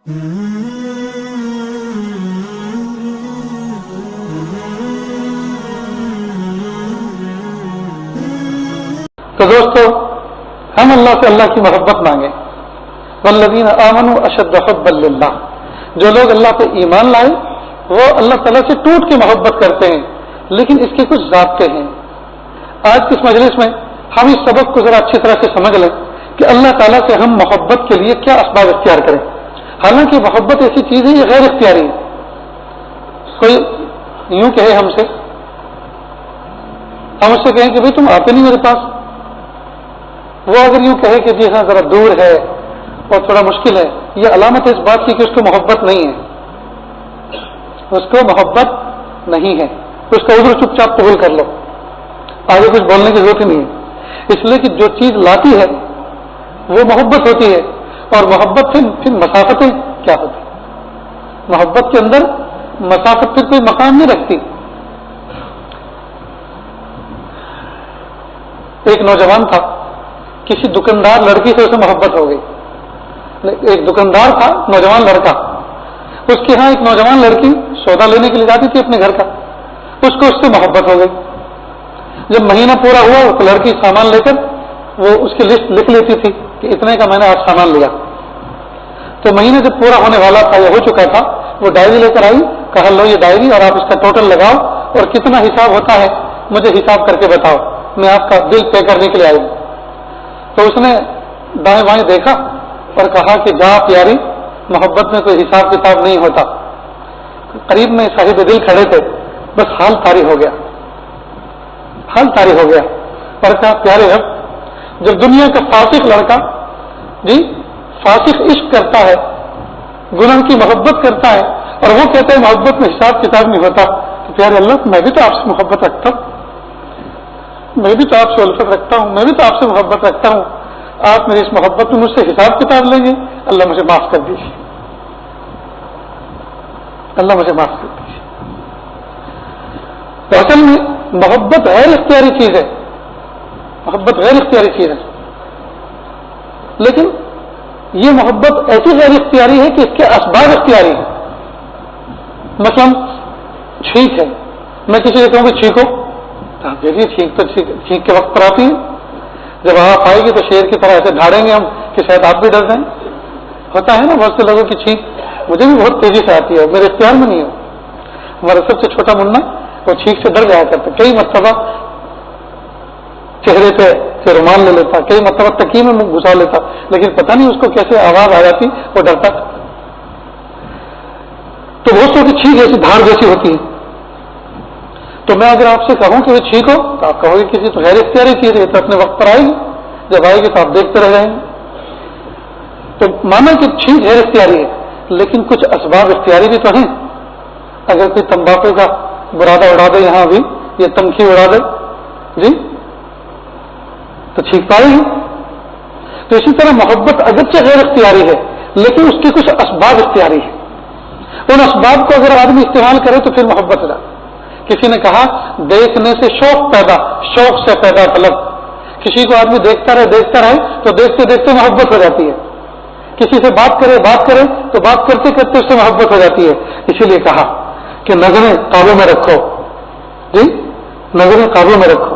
تو دوستو، ہم اللہ سے اللہ کی محبت مانگیں. والذین آمنوا اشد حبا للہ، جو لوگ اللہ پہ ایمان لائے وہ اللہ تعالیٰ سے ٹوٹ کے محبت کرتے ہیں، لیکن اس کے کچھ ضابطے ہیں. آج کی اس مجلس میں ہم اس سبق کو ذرا اچھی طرح سے سمجھ لیں کہ اللہ تعالیٰ سے ہم محبت کے لیے کیا اسباب اختیار کریں. حالانکہ محبت ایسی چیز ہے، یہ غیر اختیاری ہے. کوئی یوں کہے ہم سے، ہم اس سے کہیں کہ بھائی تم آتے نہیں میرے پاس، وہ اگر یوں کہے کہ جی ہاں ذرا دور ہے اور تھوڑا مشکل ہے، یہ علامت ہے اس بات کی کہ اس کو محبت نہیں ہے. اس کو محبت نہیں ہے، اس کا عذر چپ چاپ قبول کر لو، آگے کچھ بولنے کی ضرورت ہی نہیں ہے. اس لیے کہ جو چیز لاتی ہے وہ محبت ہوتی ہے، اور محبت پھر مسافتیں کیا ہوتی؟ محبت کے اندر مسافت پھر کوئی مقام نہیں رکھتی. ایک نوجوان تھا، کسی دکاندار لڑکی سے اسے محبت ہو گئی. ایک دکاندار تھا، نوجوان لڑکا، اس کے ہاں ایک نوجوان لڑکی سودا لینے کے لیے جاتی تھی اپنے گھر کا، اس کو اس سے محبت ہو گئی. جب مہینہ پورا ہوا تو لڑکی سامان لے کر وہ اس کی لسٹ لکھ لیتی تھی کہ اتنے کا میں نے آج سامان لیا. تو مہینہ جب پورا ہونے والا تھا یا ہو چکا تھا، وہ ڈائری لے کر آئی، کہا لو یہ ڈائری اور آپ اس کا ٹوٹل لگاؤ اور کتنا حساب ہوتا ہے مجھے حساب کر کے بتاؤ، میں آپ کا بل پے کرنے کے لیے آئی. تو اس نے دائیں بائیں دیکھا اور کہا کہ جا پیاری، محبت میں کوئی حساب کتاب نہیں ہوتا. قریب میں صاحب دل کھڑے تھے، بس حال طاری ہو گیا، حال طاری ہو گیا. اور کہا پیارے رب، جب دنیا کا فاسق لڑکا جی فاسق عشق کرتا ہے، گناہ کی محبت کرتا ہے، اور وہ کہتا ہے محبت میں حساب کتاب نہیں ہوتا، تو پیارے اللہ میں بھی تو آپ سے محبت رکھتا ہوں، میں بھی تو آپ سے الفت رکھتا ہوں، میں بھی تو آپ سے محبت رکھتا ہوں، آپ میری اس محبت میں مجھ سے حساب کتاب لیں گے؟ اللہ مجھے معاف کر دیجیے، اللہ مجھے معاف کر دیجیے. تو اصل میں محبت غیر اختیاری چیز ہے، محبت غیر اختیاری چیز ہے. لیکن یہ محبت ایسی غیر اختیاری ہے کہ اس کے اسباب اختیاری ہیں. مثلا چھینک ہے، میں کسی سے کہوں کہ چھینکو، دیکھیے چھینک تو چھینک کے وقت پر آتی ہے، جب آپ آئے گی تو شیر کی طرح ایسے دھاڑیں گے ہم کہ شاید آپ بھی ڈر جائیں. ہوتا ہے نا بہت سے لوگوں کی چھینک، مجھے بھی بہت تیزی سے آتی ہے، میرے اختیار میں نہیں ہے. ہمارا سب سے چھوٹا منا وہ چھینک سے ڈر جایا کرتا، کئی مرتبہ چہرے پہ سے رومال لے لیتا، کئی مرتبہ تکیے میں منہ گھسا لیتا، لیکن پتہ نہیں اس کو کیسے آواز آ جاتی، وہ ڈرتا. تو وہ سو کی چھینک ایسی دھاڑ جیسی ہوتی ہے. تو میں اگر آپ سے کہوں کہ وہ چھینکو تو آپ کہو گے کسی تو غیر اختیاری چیز ہے، تو اپنے وقت پر آئے گی، جب آئے گی تو آپ دیکھتے رہ جائیں گے. تو مانا کہ چھینک غیر اختیاری ہے، لیکن کچھ اسباب اختیاری بھی تو ہیں. اگر کوئی تمباکو کا برادہ اڑا دے، یہاں بھی یہ تمکھی اڑا دے جی تو چھینک پائے گی. تو اسی طرح محبت اگرچہ غیر اختیاری ہے، لیکن اس کے کچھ اسباب اختیاری ہیں. ان اسباب کو اگر آدمی استعمال کرے تو پھر محبت ہو جائے. کسی نے کہا دیکھنے سے شوق پیدا، شوق سے پیدا طلب. کسی کو آدمی دیکھتا رہے تو دیکھتے دیکھتے محبت ہو جاتی ہے. کسی سے بات کرے تو بات کرتے کرتے اس سے محبت ہو جاتی ہے. اسی لیے کہا کہ نظریں قابو میں رکھو جی، نظریں قابو میں رکھو،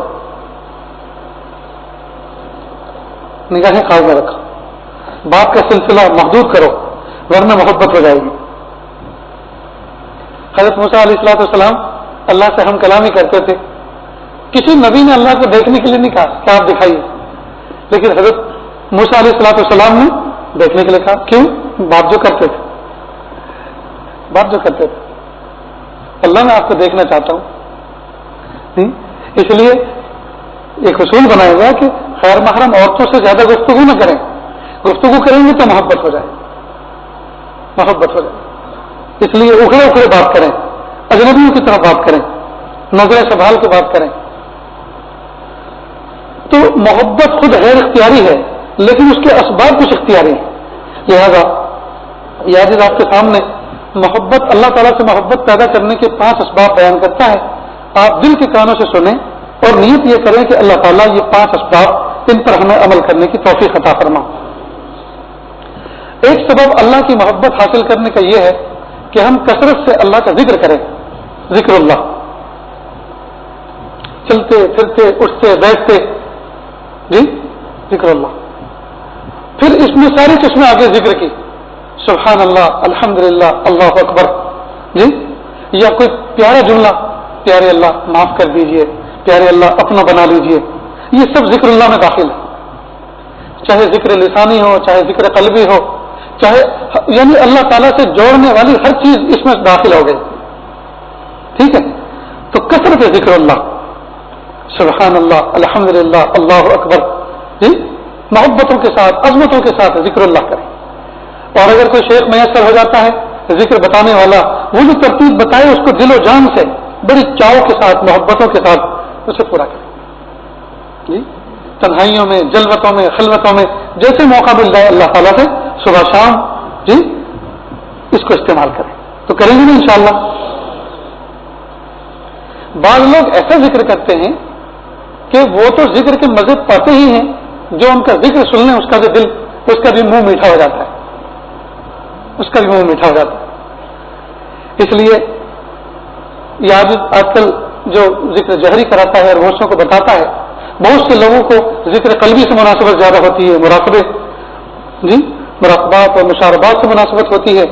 نگاہیں قابو میں رکھو، بات کا سلسلہ محدود کرو ورنہ محبت ہو جائے گی. حضرت موسیٰ علیہ السلام اللہ سے ہم کلامی کرتے تھے. کسی نبی نے اللہ کو دیکھنے کے لیے نہیں کہا کہ آپ دکھائیے، لیکن حضرت موسیٰ علیہ السلام نے دیکھنے کے لیے کہا. کیوں؟ بات جو کرتے تھے. اللہ میں آپ کو دیکھنا چاہتا ہوں. اس لیے ایک اصول بنایا گیا کہ غیر محرم عورتوں سے زیادہ گفتگو نہ کریں. گفتگو کریں گے تو محبت ہو جائے. اس لیے اکھڑے بات کریں، اجنبیوں کی طرح بات کریں، نظریں سنبھال کے بات کریں. تو محبت خود غیر اختیاری ہے، لیکن اس کے اسباب کچھ اختیاری ہیں. لہذا یہ حدیث آپ کے سامنے محبت، اللہ تعالیٰ سے محبت پیدا کرنے کے 5 اسباب بیان کرتا ہے. آپ دل کے کانوں سے سنیں اور نیت یہ کریں کہ اللہ تعالیٰ یہ 5 اسباب، ان پر ہمیں عمل کرنے کی توفیق عطا فرما. ایک سبب اللہ کی محبت حاصل کرنے کا یہ ہے کہ ہم کثرت سے اللہ کا ذکر کریں. ذکر اللہ، چلتے پھرتے اٹھتے بیٹھتے، جی ذکر اللہ. پھر اس میں ساری قسمیں آگے ذکر کی، سبحان اللہ، الحمدللہ، اللہ اکبر، جی، یا کوئی پیارا جملہ، پیارے اللہ معاف کر دیجئے، پیارے اللہ اپنا بنا لیجئے، یہ سب ذکر اللہ میں داخل ہے. چاہے ذکر لسانی ہو، چاہے ذکر قلبی ہو، چاہے یعنی اللہ تعالیٰ سے جوڑنے والی ہر چیز اس میں داخل ہو گئی. ٹھیک ہے، تو کثرت ذکر اللہ، سبحان اللہ، الحمدللہ، اللہ اکبر، جی، محبتوں کے ساتھ، عظمتوں کے ساتھ ذکر اللہ کریں. اور اگر کوئی شیخ میسر ہو جاتا ہے ذکر بتانے والا، وہ جو ترتیب بتائے اس کو دل و جان سے بڑی چاؤ کے ساتھ، محبتوں کے ساتھ اسے پورا کریں. جی، تنہائیوں میں، جلوتوں میں، خلوتوں میں، جیسے موقع مل جائے اللہ تعالیٰ سے صبح شام، جی، اس کو استعمال کریں. تو کریں گے نا انشاءاللہ. بعض لوگ ایسا ذکر کرتے ہیں کہ وہ تو ذکر کے مزے پاتے ہی ہیں، جو ان کا ذکر سن لیں اس کا بھی دل، اس کا بھی منہ میٹھا ہو جاتا ہے، اس کا بھی منہ میٹھا ہو جاتا ہے. اس لیے یہ آج کل جو ذکر جہری کراتا ہے اور بہت کو بتاتا ہے، بہت سے لوگوں کو ذکر قلبی سے مناسبت زیادہ ہوتی ہے، مراقبے، جی، مراقبات اور مشاربات سے مناسبت ہوتی ہے.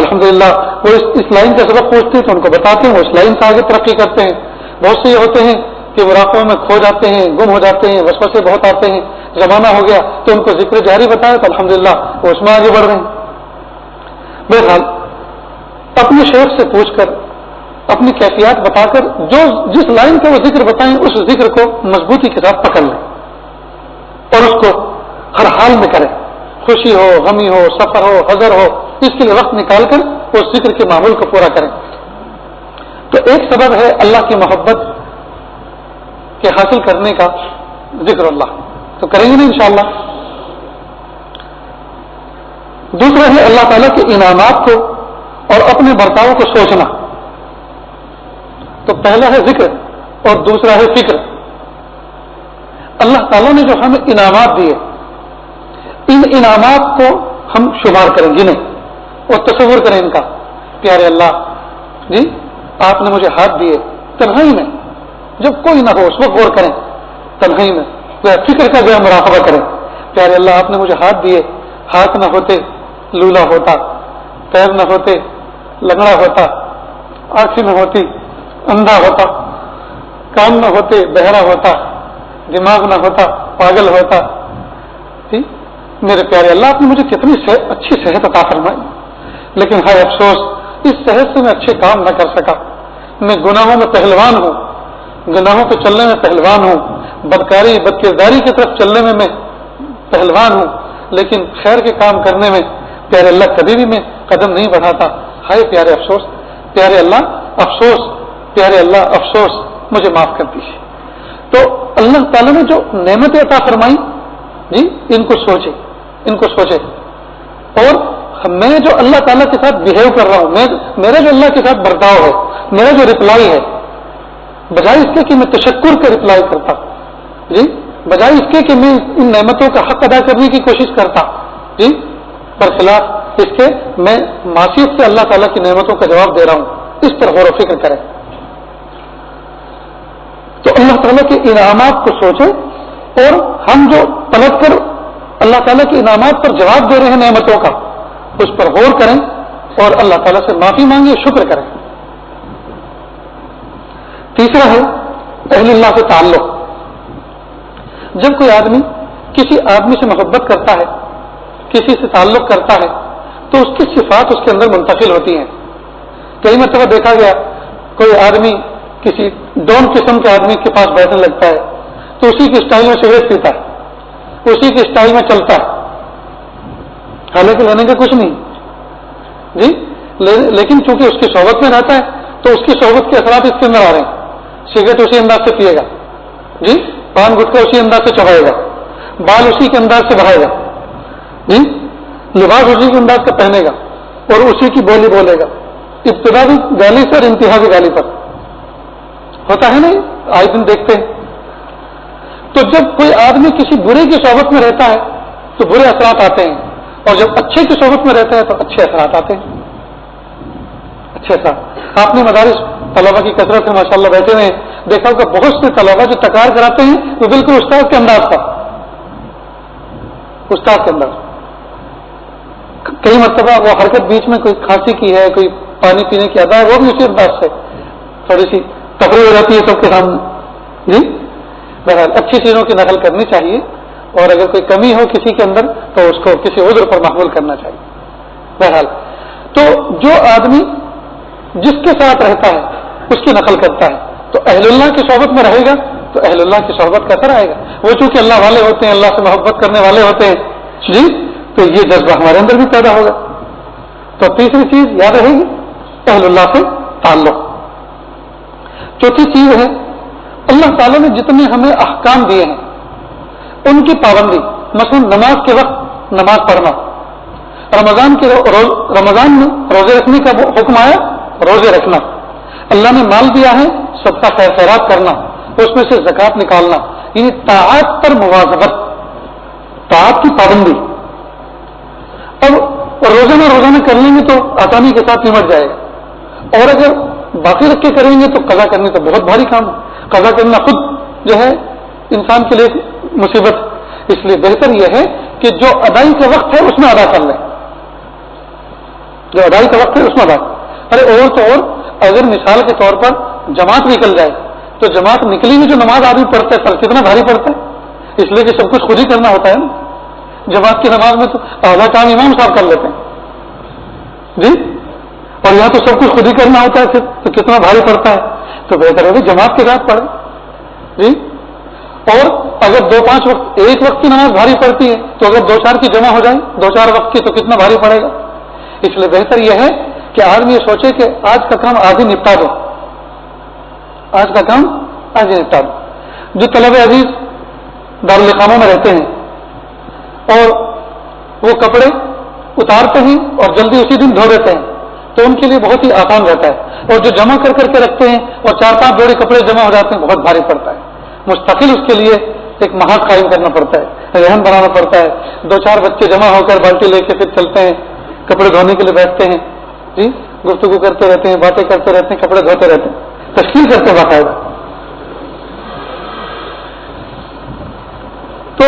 الحمدللہ وہ اس لائن کا سبق پوچھتے ہیں تو ان کو بتاتے ہیں، وہ اس لائن سے آگے ترقی کرتے ہیں. بہت سے یہ ہوتے ہیں کہ مراقبوں میں کھو جاتے ہیں، گم ہو جاتے ہیں، وسوسے بہت آتے ہیں، زمانہ ہو گیا تو ان کو ذکر جاری بتایا تو الحمدللہ وہ اس میں آگے بڑھ رہے ہیں. بہرحال اپنے شیخ سے پوچھ کر، اپنی کیفیات بتا کر، جس لائن کا وہ ذکر بتائیں اس ذکر کو مضبوطی کے ساتھ پکڑ لیں اور اس کو ہر حال میں کریں. خوشی ہو، غمی ہو، سفر ہو، حضر ہو، اس کے لیے وقت نکال کر اس ذکر کے معمول کو پورا کریں. تو ایک سبب ہے اللہ کی محبت کے حاصل کرنے کا ذکر اللہ، تو کریں گے نا انشاءاللہ. دوسرا ہے اللہ تعالیٰ کے انعامات کو اور اپنے برتاؤ کو سوچنا. تو پہلا ہے ذکر اور دوسرا ہے فکر. اللہ تعالیٰ نے جو ہمیں انعامات دیے، ان انعامات کو ہم شمار کریں، گنیں اور تصور کریں ان کا. پیارے اللہ، جی، آپ نے مجھے ہاتھ دیے، تنہائی میں جب کوئی نہ ہو اس وقت غور کریں، تنہائی میں فکر کا جو مراقبہ کریں. پیارے اللہ، آپ نے مجھے ہاتھ دیے، ہاتھ نہ ہوتے لولا ہوتا، پیر نہ ہوتے لنگڑا ہوتا، آنکھیں نہ ہوتی اندھا ہوتا، کان نہ ہوتے بہرا ہوتا، دماغ نہ ہوتا پاگل ہوتا. میرے پیارے اللہ، آپ نے مجھے کتنی اچھی صحت عطا فرمائی، لیکن ہائے افسوس اس صحت سے میں اچھے کام نہ کر سکا. میں گناہوں میں پہلوان ہوں، گناہوں پہ چلنے میں پہلوان ہوں، بدکاری بدکرداری کی طرف چلنے میں میں پہلوان ہوں، لیکن خیر کے کام کرنے میں پیارے اللہ کبھی بھی میں قدم نہیں بڑھاتا. ہائے پیارے افسوس، پیارے اللہ افسوس، پیارے اللہ افسوس، مجھے معاف کر دیجیے. تو اللہ تعالیٰ نے جو نعمتیں عطا فرمائی، جی، ان کو سوچے، ان کو سوچے. اور میں جو اللہ تعالیٰ کے ساتھ بہیو کر رہا ہوں، میرا جو اللہ کے ساتھ برتاؤ ہے، میرا جو رپلائی ہے، بجائے اس کے کہ میں تشکر کا رپلائی کرتا، جی، بجائے اس کے کہ میں ان نعمتوں کا حق ادا کرنے کی کوشش کرتا، جی، برخلاف اس کے میں معصیت سے اللہ تعالیٰ کی نعمتوں کا جواب دے رہا ہوں. اس پر غور و فکر کریں. تو اللہ تعالیٰ کے انعامات کو سوچیں اور ہم جو پلٹ کر اللہ تعالیٰ کے انعامات پر جواب دے رہے ہیں نعمتوں کا، اس پر غور کریں اور اللہ تعالیٰ سے معافی مانگیں، شکر کریں. تیسرا ہے اہل اللہ سے تعلق. جب کوئی آدمی کسی آدمی سے محبت کرتا ہے، کسی سے تعلق کرتا ہے، تو اس کی صفات اس کے اندر منتقل ہوتی ہیں. کئی مرتبہ دیکھا گیا کوئی آدمی کسی ڈون قسم کے آدمی کے پاس بیٹھنے لگتا ہے تو اسی کی اسٹائل میں سگریٹ پیتا ہے، اسی کی اسٹائل میں چلتا ہے، حالانکہ لینے کا کچھ نہیں، جی، لیکن چونکہ اس کی صحبت میں رہتا ہے تو اس کی صحبت کے اثرات اس کے اندر آ رہے ہیں. سگریٹ اسی انداز سے پیے گا، جی، پان گٹکا اسی انداز سے چبائے گا، بال اسی کے انداز سے بڑھائے گا، جی، لباس اسی کے انداز کا پہنے گا اور اسی کی بولی بولے گا. ابتدا بھی گالی سے اور انتہا بھی گالی پر ہوتا ہے نہیں، آئے دن دیکھتے ہیں. تو جب کوئی آدمی کسی برے کی صحبت میں رہتا ہے تو برے اثرات آتے ہیں. اور جب اچھے کی صحبت میں رہتے ہیں تو اچھے اثرات آتے ہیں، اچھے اثرات. آپ نے مدارس طلبا کی کثرت سے ماشاء اللہ بیٹھے ہوئے ہیں، دیکھا ہوگا بہت سے طلبا جو تکرار کراتے ہیں وہ بالکل استاد کے انداز کا، استاد کے انداز. کئی مرتبہ وہ حرکت بیچ میں کوئی کھانسی کی ہے، کوئی پانی پینے کی ادا ہے، وہ بھی اسی انداز سے تھوڑی سی تفریح ہو جاتی ہے سب کے سامنے. جی بہرحال اچھی چیزوں کی نقل کرنی چاہیے، اور اگر کوئی کمی ہو کسی کے اندر تو اس کو کسی عذر پر محمول کرنا چاہیے. بہرحال تو جو آدمی جس کے ساتھ رہتا ہے اس کی نقل کرتا ہے، تو اہل اللہ کی صحبت میں رہے گا تو اہل اللہ کی صحبت کا اثر آئے گا. وہ چونکہ اللہ والے ہوتے ہیں، اللہ سے محبت کرنے والے ہوتے ہیں، جی تو یہ جذبہ ہمارے اندر بھی پیدا ہوگا. تو تیسری چیز یاد رہے گی اہل اللہ سے تعلق. چوتھی چیز ہے اللہ تعالیٰ نے جتنے ہمیں احکام دیے ہیں ان کی پابندی. مثلا نماز کے وقت نماز پڑھنا، رمضان میں روزے رکھنے کا حکم آیا، روزے رکھنا. اللہ نے مال دیا ہے، سب کا خیر خیرات کرنا، اس میں سے زکوٰۃ نکالنا، یعنی طاعت پر مواظبت، طاعت کی پابندی. اب روزانہ کر لیں گے تو آسانی کے ساتھ نمٹ جائے گا، اور اگر باقی رکھ کے کریں گے تو قضا کرنے تو بہت بھاری کام ہے. قضا کرنا خود جو ہے انسان کے لیے مصیبت. اس لیے بہتر یہ ہے کہ جو ادائی کا وقت ہے اس میں ادا کر لیں، جو ادائی کا وقت ہے اس میں ادا. ارے اور تو اور اگر مثال کے طور پر جماعت نکل جائے تو جماعت نکلی ہوئی جو نماز آدمی پڑھتا ہے پر کتنا بھاری پڑتا ہے، اس لیے کہ سب کچھ خود ہی کرنا ہوتا ہے نا. جماعت کی نماز میں تو اعلیٰ کام امام صاحب کر لیتے ہیں جی، اور یہاں تو سب کچھ خود ہی کرنا ہوتا ہے، پھر تو کتنا بھاری پڑتا ہے. تو بہتر ہے کہ جماعت کے ساتھ پڑھیں جی. اور اگر 2-5 وقت ایک وقت کی نماز بھاری پڑتی ہے تو اگر 2-4 کی جمع ہو جائے 2-4 وقت کی تو کتنا بھاری پڑے گا. اس لیے بہتر یہ ہے کہ آدمی یہ سوچے کہ آج کا کام آج ہی نپٹا دو، آج کا کام آج ہی نپٹا دو. جو طلبہ عزیز دارالخانوں میں رہتے ہیں اور وہ کپڑے اتارتے ہیں اور جلدی اسی دن دھو دیتے ہیں تو ان کے لیے بہت ہی آسان رہتا ہے. اور جو جمع کر کے رکھتے ہیں اور 4-5 جوڑے کپڑے جمع ہو جاتے ہیں بہت بھاری پڑتا ہے. مستقل اس کے لیے ایک محاذ قائم کرنا پڑتا ہے، رہن بنانا پڑتا ہے. 2-4 بچے جمع ہو کر بالٹی لے کے پھر چلتے ہیں، کپڑے دھونے کے لیے بیٹھتے ہیں جی، گفتگو کرتے رہتے ہیں، باتیں کرتے رہتے ہیں، کپڑے دھوتے رہتے ہیں، تشکیل کرتے ہیں باقاعدہ. تو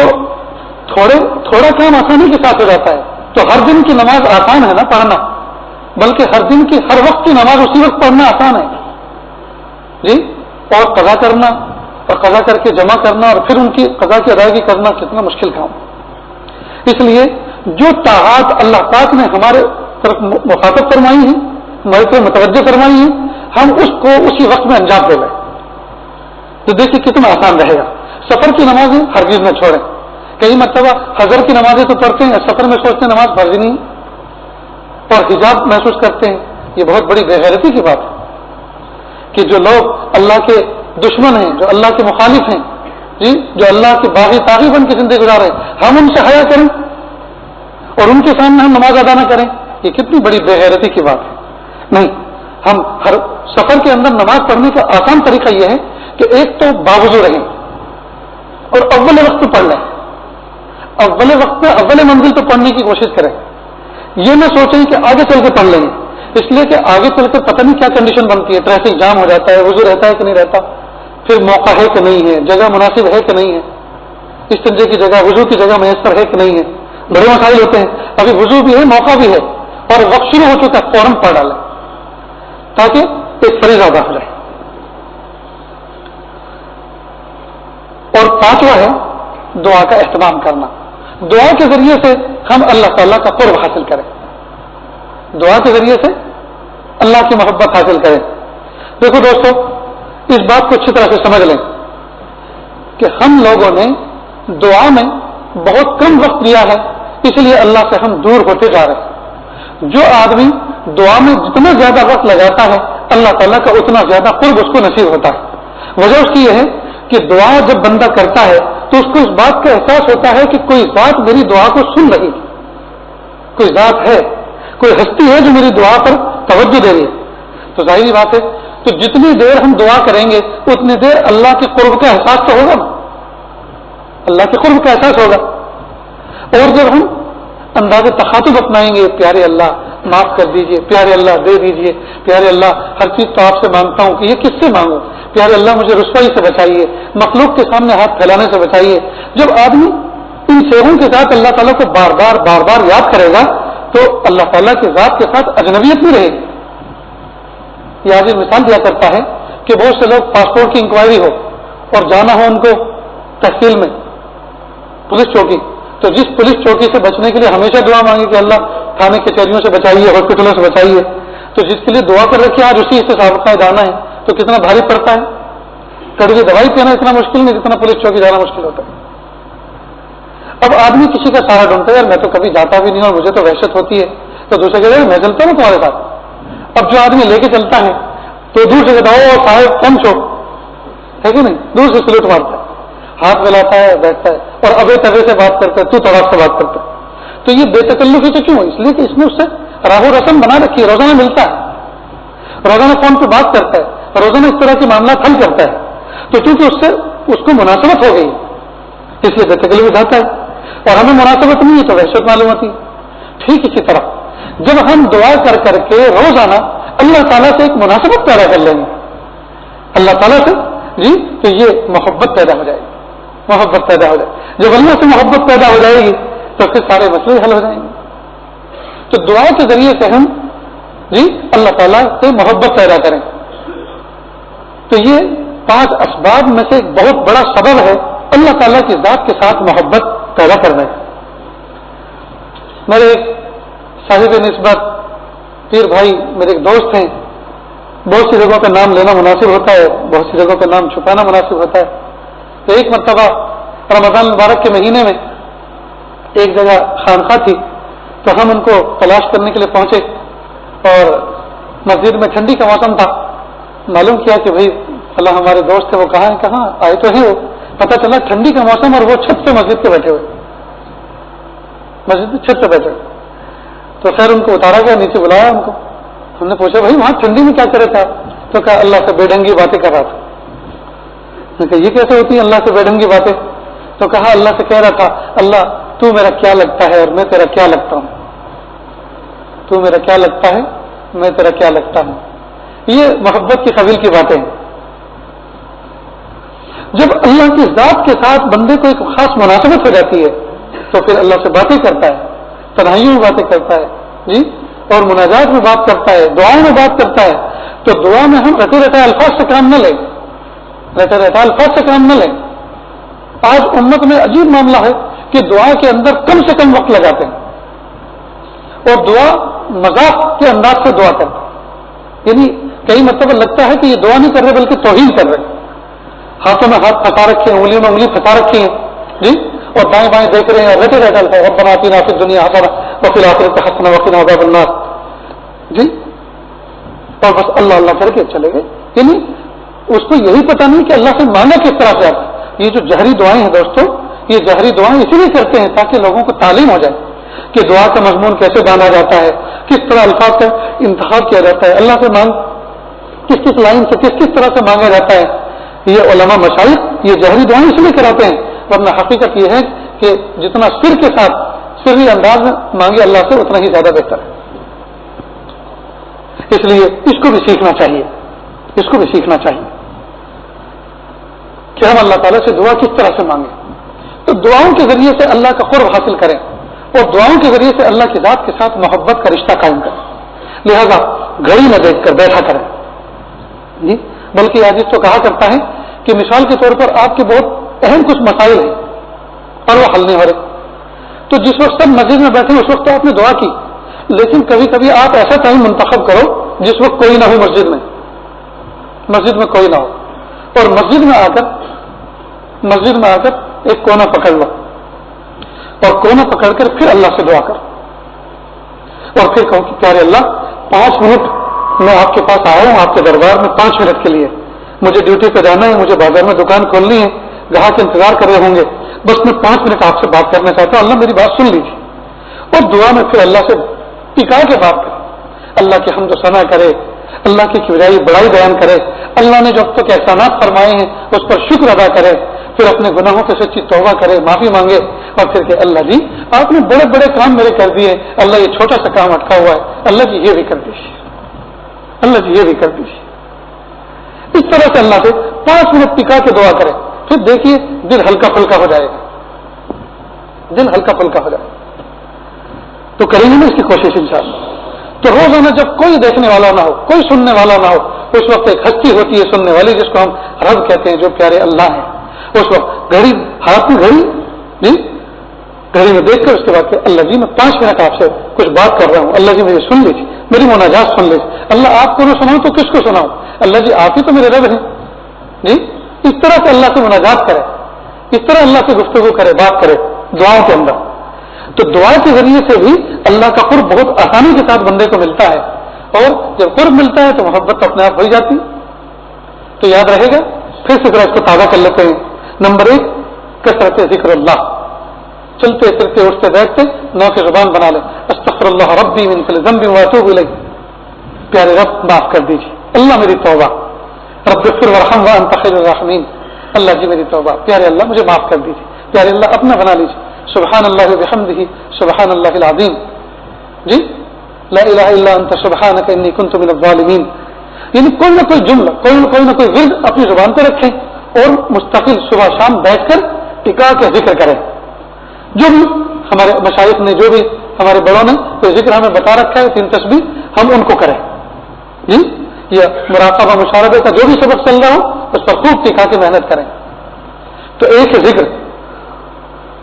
تھوڑا کام آسانی کے ساتھ ہو جاتا ہے. تو ہر دن کی نماز آسان ہے نا پڑھنا، بلکہ ہر دن کی ہر وقت کی نماز اسی وقت پڑھنا آسان ہے جی. اور قضا کرنا اور قضا کر کے جمع کرنا اور پھر ان کی قضا کی ادائیگی کرنا کتنا مشکل کام. اس لیے جو طاعات اللہ پاک نے ہمارے طرف مخاطب فرمائی ہیں، ہماری طرف متوجہ فرمائی ہیں، ہم اس کو اسی وقت میں انجام دے لیں تو دیکھیے کتنا آسان رہے گا. سفر کی نمازیں ہرگز نہ چھوڑیں. کئی مرتبہ حضر کی نمازیں تو پڑھتے ہیں، سفر میں سوچتے ہیں نماز فرض نہیں اور حجاب محسوس کرتے ہیں. یہ بہت بڑی بے غیرتی کی بات ہے کہ جو لوگ اللہ کے دشمن ہیں، جو اللہ کے مخالف ہیں جی، جو اللہ کے باغی طاغی بن کے زندگی گزار رہے ہیں، ہم ان سے حیا کریں اور ان کے سامنے ہم نماز ادا نہ کریں. یہ کتنی بڑی بے غیرتی کی بات ہے. نہیں، ہم ہر سفر کے اندر نماز پڑھنے کا آسان طریقہ یہ ہے کہ ایک تو باوضو رہیں اور اول وقت پڑھ لیں. اول وقت میں اول منزل تو پڑھنے کی کوشش کریں. یہ نہ سوچیں کہ آگے چل کے پڑھ لیں گے، اس لیے کہ آگے چل کے پتہ نہیں کیا کنڈیشن بنتی ہے، ٹریفک جام ہو جاتا ہے، وضو رہتا ہے کہ نہیں رہتا، پھر موقع ہے کہ نہیں ہے، جگہ مناسب ہے کہ نہیں ہے، استنجے کی جگہ وضو کی جگہ میسر ہے کہ نہیں ہے. بڑے مسائل ہوتے ہیں. ابھی وضو بھی ہے، موقع بھی ہے اور وقت شروع ہو چکا، فوراً پڑھ ڈالیں تاکہ ایک فریضہ ادا ہو جائے. اور 5واں ہے دعا کا اہتمام کرنا. دعا کے ذریعے سے ہم اللہ تعالیٰ کا قرب حاصل کریں، دعا کے ذریعے سے اللہ کی محبت حاصل کریں. دیکھو دوستو، اس بات کو اچھی طرح سے سمجھ لیں کہ ہم لوگوں نے دعا میں بہت کم وقت دیا ہے، اس لیے اللہ سے ہم دور ہوتے جا رہے ہیں. جو آدمی دعا میں جتنا زیادہ وقت لگاتا ہے اللہ تعالیٰ کا اتنا زیادہ قرب اس کو نصیب ہوتا ہے. وجہ اس کی یہ ہے کہ دعا جب بندہ کرتا ہے تو اس کو اس بات کا احساس ہوتا ہے کہ کوئی ذات میری دعا کو سن رہی ہے، کوئی ذات ہے، کوئی ہستی ہے جو میری دعا پر توجہ دے رہی ہے. تو ظاہری بات ہے تو جتنی دیر ہم دعا کریں گے اتنی دیر اللہ کے قرب کا احساس تو ہوگا نا، اللہ کے قرب کا احساس ہوگا. اور جب ہم انداز تخاطب اپنائیں گے، پیارے اللہ معاف کر دیجئے، پیارے اللہ دے دیجئے، پیارے اللہ ہر چیز تو آپ سے مانگتا ہوں کہ یہ کس سے مانگوں، پیارے اللہ مجھے رسوائی سے بچائیے، مخلوق کے سامنے ہاتھ پھیلانے سے بچائیے. جب آدمی ان شیروں کے ساتھ اللہ تعالیٰ کو بار بار یاد کرے گا تو اللہ تعالیٰ کی ذات کے ساتھ اجنبیت نہیں رہے گی. یہ آج مثال دیا کرتا ہے کہ بہت سے لوگ پاسپورٹ کی انکوائری ہو اور جانا ہو ان کو تحصیل میں پولیس چوکی، تو جس پولیس چوکی سے بچنے کے لیے ہمیشہ دعا مانگی کہ اللہ تھانے کچہریوں سے بچائیے، ہاسپٹلوں سے بچائیے، تو جس کے لیے دعا کر رکھی آج اسی سے سابقہ جانا ہے تو کتنا بھاری پڑتا ہے. کڑوی دوائی پینا اتنا مشکل نہیں جتنا پولیس چوکی جانا مشکل ہوتا ہے. اب آدمی کسی کا سہارا ڈھونڈتا ہے، یار میں تو کبھی جاتا بھی نہیں اور مجھے تو وحشت ہوتی ہے، تو دوسرے کہتے ہیں میں چلتا ہوں تمہارے ساتھ. اب جو آدمی لے کے چلتا ہے تو دور سے کہتا ہو صاحب کم چھو ہے کہ نہیں، دور سے سلوٹ مارتا ہے، ہاتھ ملاتا ہے، بیٹھتا ہے اور ابے تبے سے بات کرتا ہے، تو تڑاک سے بات کرتا ہے. تو یہ بے تکلفی تو کیوں؟ اس لیے کہ اس نے اس سے راہ و رسم بنا رکھی ہے، روزانہ ملتا ہے، روزانہ فون پہ بات کرتا ہے، روزانہ اس طرح کے معاملات حل کرتا ہے، تو چونکہ اس کو مناسبت ہو گئی اس لیے بے تکلفی اٹھاتا ہے. اور ہمیں مناسبت نہیں ہے تو وحشت معلوم ہوتی. ٹھیک اسی طرح جب ہم دعا کر کر کے روزانہ اللہ تعالیٰ سے ایک مناسبت پیدا کر لیں گے اللہ تعالیٰ سے جی، تو یہ محبت پیدا ہو جائے گی، محبت پیدا ہو جائے گی. جب اللہ سے محبت پیدا ہو جائے گی تو پھر سارے مسئلے حل ہو جائیں گے. تو دعا کے ذریعے سے ہم جی اللہ تعالیٰ سے محبت پیدا کریں. تو یہ 5 اسباب میں سے ایک بہت بڑا سبب ہے اللہ تعالیٰ کی ذات کے ساتھ محبت پیدا کرنے کا. میرے ایک صاحب نسبت پیر بھائی میرے ایک دوست ہیں، بہت سی جگہوں کا نام لینا مناسب ہوتا ہے، بہت سی جگہوں کا نام چھپانا مناسب ہوتا ہے. تو ایک مرتبہ رمضان مبارک کے مہینے میں ایک جگہ خانقاہ تھی، تو ہم ان کو تلاش کرنے کے لیے پہنچے اور مسجد میں ٹھنڈی کا موسم تھا. معلوم کیا کہ بھائی اللہ ہمارے دوست تھے، وہ کہاں ہیں، کہاں آئے تو ہیں. وہ پتہ چلا ٹھنڈی کا موسم اور وہ چھت پہ مسجد پہ بیٹھے ہوئے، مسجد چھت پہ بیٹھے ہوئے. تو خیر ان کو اتارا گیا، نیچے بلایا ان کو. ہم نے پوچھا بھائی وہاں ٹھنڈی میں کیا کر رہا تھا؟ تو کہا اللہ سے بے ڈھنگی باتیں کر رہا تھا. میں کہا یہ کیسے ہوتی ہیں اللہ سے بے ڈھنگی باتیں؟ تو کہا اللہ سے کہہ رہا تھا اللہ تو میرا کیا لگتا ہے اور میں تیرا کیا لگتا ہوں، تو میرا کیا لگتا ہے میں تیرا کیا لگتا ہوں. یہ محبت کی قبیل کی باتیں ہیں. جب اللہ کی ذات کے ساتھ بندے کو ایک خاص مناسبت ہو جاتی ہے تو پھر اللہ سے باتیں کرتا ہے، تنہائیوں میں باتیں کرتا ہے جی، اور مناجات میں بات کرتا ہے، دعاؤں میں بات کرتا ہے. تو دعا میں ہم رٹے رٹے الفاظ سے کام نہ لیں، رٹے رٹے الفاظ سے کام نہ لیں. آج امت میں عجیب معاملہ ہے کہ دعا کے اندر کم سے کم وقت لگاتے ہیں اور دعا مذاق کے انداز سے دعا کرتے ہیں. یعنی کئی مرتبہ لگتا ہے کہ یہ دعا نہیں کر رہے بلکہ توہین کر رہے ہیں. ہاتھوں میں ہاتھ پھنسا رکھے ہیں، انگلیوں میں انگلی پھنسا رکھی ہیں جی، اور دائیں بائیں دیکھ رہے ہیں، رٹے رٹے الفاظ ربنا آتنا فی الدنیا حسنہ وفی الآخرۃ حسنہ وقنا عذاب النار جی، اور بس اللہ اللہ کر کے چلے گئے. یعنی اس کو یہی پتہ نہیں کہ اللہ سے مانگا کس طرح سے. آپ یہ جو جہری دعائیں ہیں دوستوں، یہ جہری دعائیں اسی لیے کرتے ہیں تاکہ لوگوں کو تعلیم ہو جائے کہ دعا کا مضمون کیسے باندھا جاتا ہے، کس طرح الفاظ کا انتخاب کیا جاتا ہے، اللہ سے مانگ کس کس لائن سے کس طرح سے مانگا جاتا ہے. یہ علماء مشائخ یہ جہری دعائیں اس لیے کراتے ہیں، ورنہ حقیقت یہ ہے کہ جتنا سر کے ساتھ سری انداز میں مانگے اللہ سے اتنا ہی زیادہ بہتر ہے. اس لیے اس کو بھی سیکھنا چاہیے، اس کو بھی سیکھنا چاہیے کہ ہم اللہ تعالیٰ سے دعا کس طرح سے مانگیں. تو دعاؤں کے ذریعے سے اللہ کا قرب حاصل کریں اور دعاؤں کے ذریعے سے اللہ کی ذات کے ساتھ محبت کا رشتہ قائم کریں. لہذا گھڑی نہ دیکھ کر بیٹھا کریں جی، بلکہ آج اس کو کہا کرتا ہے کہ مثال کے طور پر آپ کے بہت اہم کچھ مسائل ہیں اور وہ حل نہیں ہو رہے، تو جس وقت سب مسجد میں بیٹھے اس وقت تو آپ نے دعا کی، لیکن کبھی کبھی آپ ایسا ٹائم منتخب کرو جس وقت کوئی نہ ہو مسجد میں کوئی نہ ہو، اور مسجد میں آ کر ایک کونا پکڑ لو اور کونا پکڑ کر پھر اللہ سے دعا کر اور پھر کہو کہ پیارے اللہ 5 منٹ میں آپ کے پاس آیا ہوں، آپ کے دربار میں 5 منٹ کے لیے. مجھے ڈیوٹی پہ جانا ہے، مجھے بازار میں دکان کھولنی ہے، گاہک انتظار کر رہے ہوں گے، بس میں 5 منٹ آپ سے بات کرنا چاہتا ہوں، اللہ میری بات سن لیجیے. اور دعا میں پھر اللہ سے ٹکا کے بات کرے، اللہ کی حمد و ثنا کرے، اللہ کی کبریائی بڑائی بیان کرے، اللہ نے جو اب تک احسانات فرمائے ہیں اس پر شکر ادا کرے، پھر اپنے گناہوں سے سچی توبہ کرے، معافی مانگے اور پھر کہ اللہ جی آپ نے بڑے بڑے کام میرے کر دیے، اللہ یہ چھوٹا سا کام اٹکا ہوا ہے، اللہ جی یہ بھی کر دیجیے، اللہ جی یہ بھی کر دیجیے۔ اس طرح سے اللہ سے 5 منٹ ٹکا کے دعا کریں، پھر دیکھیے دل ہلکا پھلکا ہو جائے گا، دل ہلکا پھلکا ہو جائے گا۔ تو کریں گے نا اس کی کوشش انشاءاللہ۔ تو روزانہ جب کوئی دیکھنے والا نہ ہو، کوئی سننے والا نہ ہو، اس وقت ایک ہستی ہوتی ہے سننے والی، جس کو ہم رب کہتے ہیں، جو پیارے اللہ ہیں۔ اس وقت گھڑی ہاتھ میں، گھڑی جی گھڑی میں دیکھ کر اس کے بعد کہ اللہ جی میں 5 منٹ آپ سے کچھ بات کر رہا ہوں، اللہ جی مجھے سن لیجیے، میری مناجات سن لیجیے، اللہ آپ کو نہ سناؤں تو کس کو سناؤں، اللہ جی آپ ہی تو میرے رب ہیں جی۔ اس طرح سے اللہ سے مناجات کرے، اس طرح اللہ سے گفتگو کرے، بات کرے دعاؤں کے اندر۔ تو دعا کے ذریعے سے بھی اللہ کا قرب بہت آسانی کے ساتھ بندے کو ملتا ہے، اور جب قرب ملتا ہے تو محبت اپنے آپ ہو جاتی۔ تو یاد رہے گا، پھر سے ذرا اس کو تازہ کر لیتے ہیں۔ نمبر 1، کثرت ذکر اللہ، چلتے پھرتے اٹھتے بیٹھتے نو کی زبان بنا لیں، استغفر اللہ ربی من کل ذنب واتوب الیہ، پیارے رب معاف کر دیجیے، اللہ میری توبہ، رب اغفر وارحم وانت خیر الراحمین، اللہ جی میری توبہ، پیارے اللہ مجھے معاف کر دیجیے، پیارے اللہ اپنا بنا لیجیے، سبحان اللہ وبحمدہ سبحان اللہ العظیم جی، لا الہ الا انت سبحانک انی کنت من الظالمین۔ یعنی کوئی نہ کوئی جملہ، کوئی نہ کوئی ورد اپنی زبان پہ رکھیں، اور مستقل صبح شام بیٹھ کر ٹکا کے ذکر کریں۔ جو بھی ہمارے مشائخ نے، جو بھی ہمارے بڑوں نے کوئی ذکر ہمیں بتا رکھا ہے، 3 تسبیح ہم ان کو کریں جی، یا مراقبہ مشاہدے کا جو بھی سبق چل رہا ہو اس پر خوب ٹکا کے محنت کریں۔ تو ایک ہے ذکر،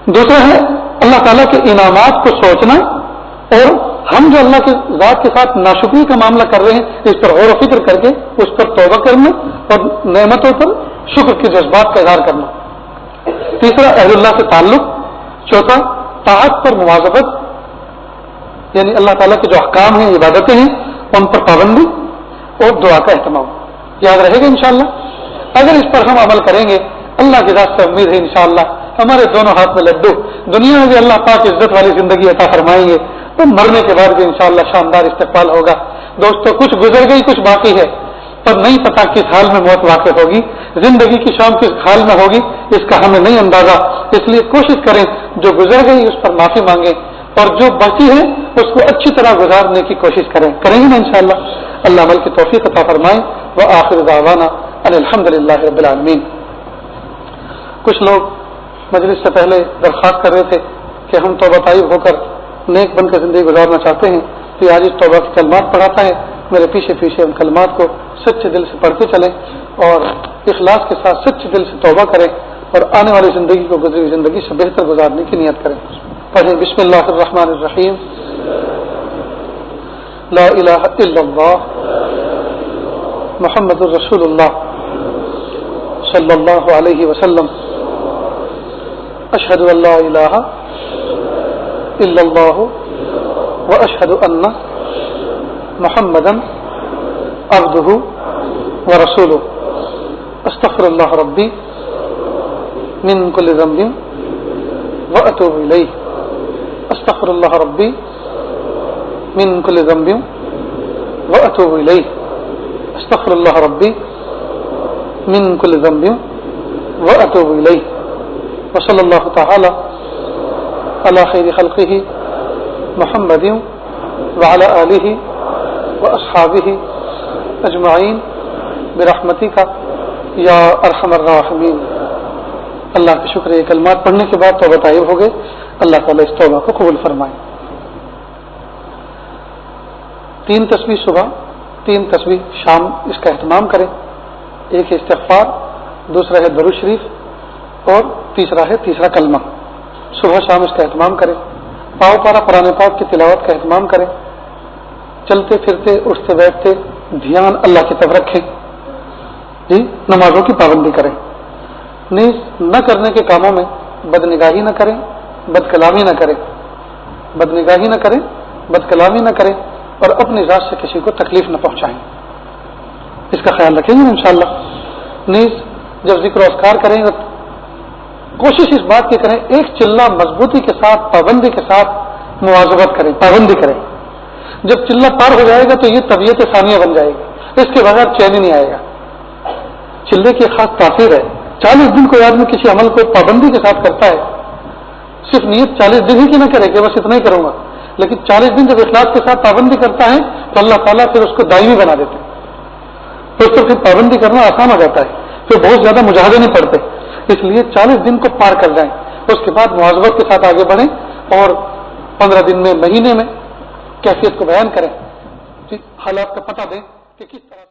دوسرا ہے اللہ تعالیٰ کے انعامات کو سوچنا، اور ہم جو اللہ کے ذات کے ساتھ ناشکری کا معاملہ کر رہے ہیں اس پر غور و فکر کر کے اس پر توبہ کرنا، اور نعمتوں پر شکر کے جذبات کا اظہار کرنا۔ تیسرا اہل اللہ سے تعلق، چوتھا طاعت پر مواظبت، یعنی اللہ تعالیٰ کے جو احکام ہیں، عبادتیں ہیں، ان پر پابندی، اور دعا کا اہتمام۔ یاد رہے گا انشاءاللہ۔ اگر اس پر ہم عمل کریں گے، اللہ کی ذات سے امید ہے انشاءاللہ ہمارے دونوں ہاتھ میں لڈو، دنیا میں بھی اللہ پاک عزت والی زندگی عطا فرمائیں گے، تو مرنے کے بعد بھی انشاءاللہ شاندار استقبال ہوگا۔ دوستو کچھ گزر گئی، کچھ باقی ہے، پر نہیں پتا کس حال میں موت واقع ہوگی، زندگی کی شام کس حال میں ہوگی، اس کا ہمیں نہیں اندازہ۔ اس لیے کوشش کریں جو گزر گئی اس پر معافی مانگیں، اور جو باقی ہے اس کو اچھی طرح گزارنے کی کوشش کریں گے نا انشاءاللہ۔ اللہ عمل کی توفیق عطا فرمائے۔ وآخر دعوانا ان الحمدللہ رب العالمین۔ کچھ لوگ مجلس سے پہلے درخواست کر رہے تھے کہ ہم توبہ طائب ہو کر نیک بن کر زندگی گزارنا چاہتے ہیں، تو آج اس توبہ کے کلمات پڑھاتا ہے، میرے پیچھے پیچھے ان کلمات کو سچے دل سے پڑھتے چلیں، اور اخلاص کے ساتھ سچے دل سے توبہ کریں، اور آنے والی زندگی کو گزری زندگی سے بہتر گزارنے کی نیت کریں۔ پڑھیں بسم اللہ الرحمن الرحیم۔ لا الہ الا اللہ محمد الرسول اللہ صلی اللہ علیہ وسلم۔ اشہد ان لا الہ الا اللہ واشہد ان محمدا عبدہ ورسولہ۔ استغفر اللہ ربی من کل ذنب واتوب الیہ۔ استغفر اللہ ربی من کل ذنب واتوب الیہ۔ استغفر اللہ ربی من کل ذنب واتوب الیہ۔ وصلی اللہ تعالی علی خیر خلقہ محمد وعلی آلہ واصحابہ اجمعین برحمتک یا ارحم الراحمین۔ اللہ کا شکر ہے، کلمات پڑھنے کے بعد توبہ طائب ہو گئے، اللہ تعالیٰ اس توبہ کو قبول فرمائے۔ 3 تسبیح صبح، 3 تسبیح شام اس کا اہتمام کریں۔ ایک ہے استغفار، دوسرا ہے درود شریف، اور تیسرا کلمہ۔ صبح شام اس کا اہتمام کریں۔ پاؤ پارا قرآن پاک کی تلاوت کا اہتمام کریں۔ چلتے پھرتے اٹھتے بیٹھتے دھیان اللہ کی طرف رکھیں جی، نمازوں کی پابندی کریں۔ نیز نہ کرنے کے کاموں میں بد نگاہی نہ کریں، بد کلامی نہ کریں، بد نگاہی نہ کریں، بد کلامی نہ کریں، اور اپنی ذات سے کسی کو تکلیف نہ پہنچائیں۔ اس کا خیال رکھیں گے انشاءاللہ۔ نیز جب ذکر و اذکار کریں گے کوشش اس بات کی کریں، ایک چلہ مضبوطی کے ساتھ، پابندی کے ساتھ مواظبت کریں، پابندی کریں۔ جب چلہ پار ہو جائے گا تو یہ طبیعت ثانیہ بن جائے گی، اس کے بغیر چین ہی نہیں آئے گا۔ چلے کی خاص تاثیر ہے۔ 40 دن کوئی آدمی کسی عمل کو پابندی کے ساتھ کرتا ہے صرف نیت 40 دن ہی کی نہ کرے کہ بس اتنا ہی کروں گا، لیکن 40 دن جب اخلاص کے ساتھ پابندی کرتا ہے تو اللہ تعالیٰ پھر اس کو دائمی بنا دیتے ہیں، تو اس کو پھر پابندی کرنا آسان ہو جاتا ہے، پھر بہت زیادہ مجاہدے نہیں پڑتے. اس لیے 40 دن کو پار کر جائیں، اس کے بعد مواظبت کے ساتھ آگے بڑھیں اور 15 دن میں، مہینے میں کیفیت کو بیان کریں، حالات کا پتہ دیں کہ کس طرح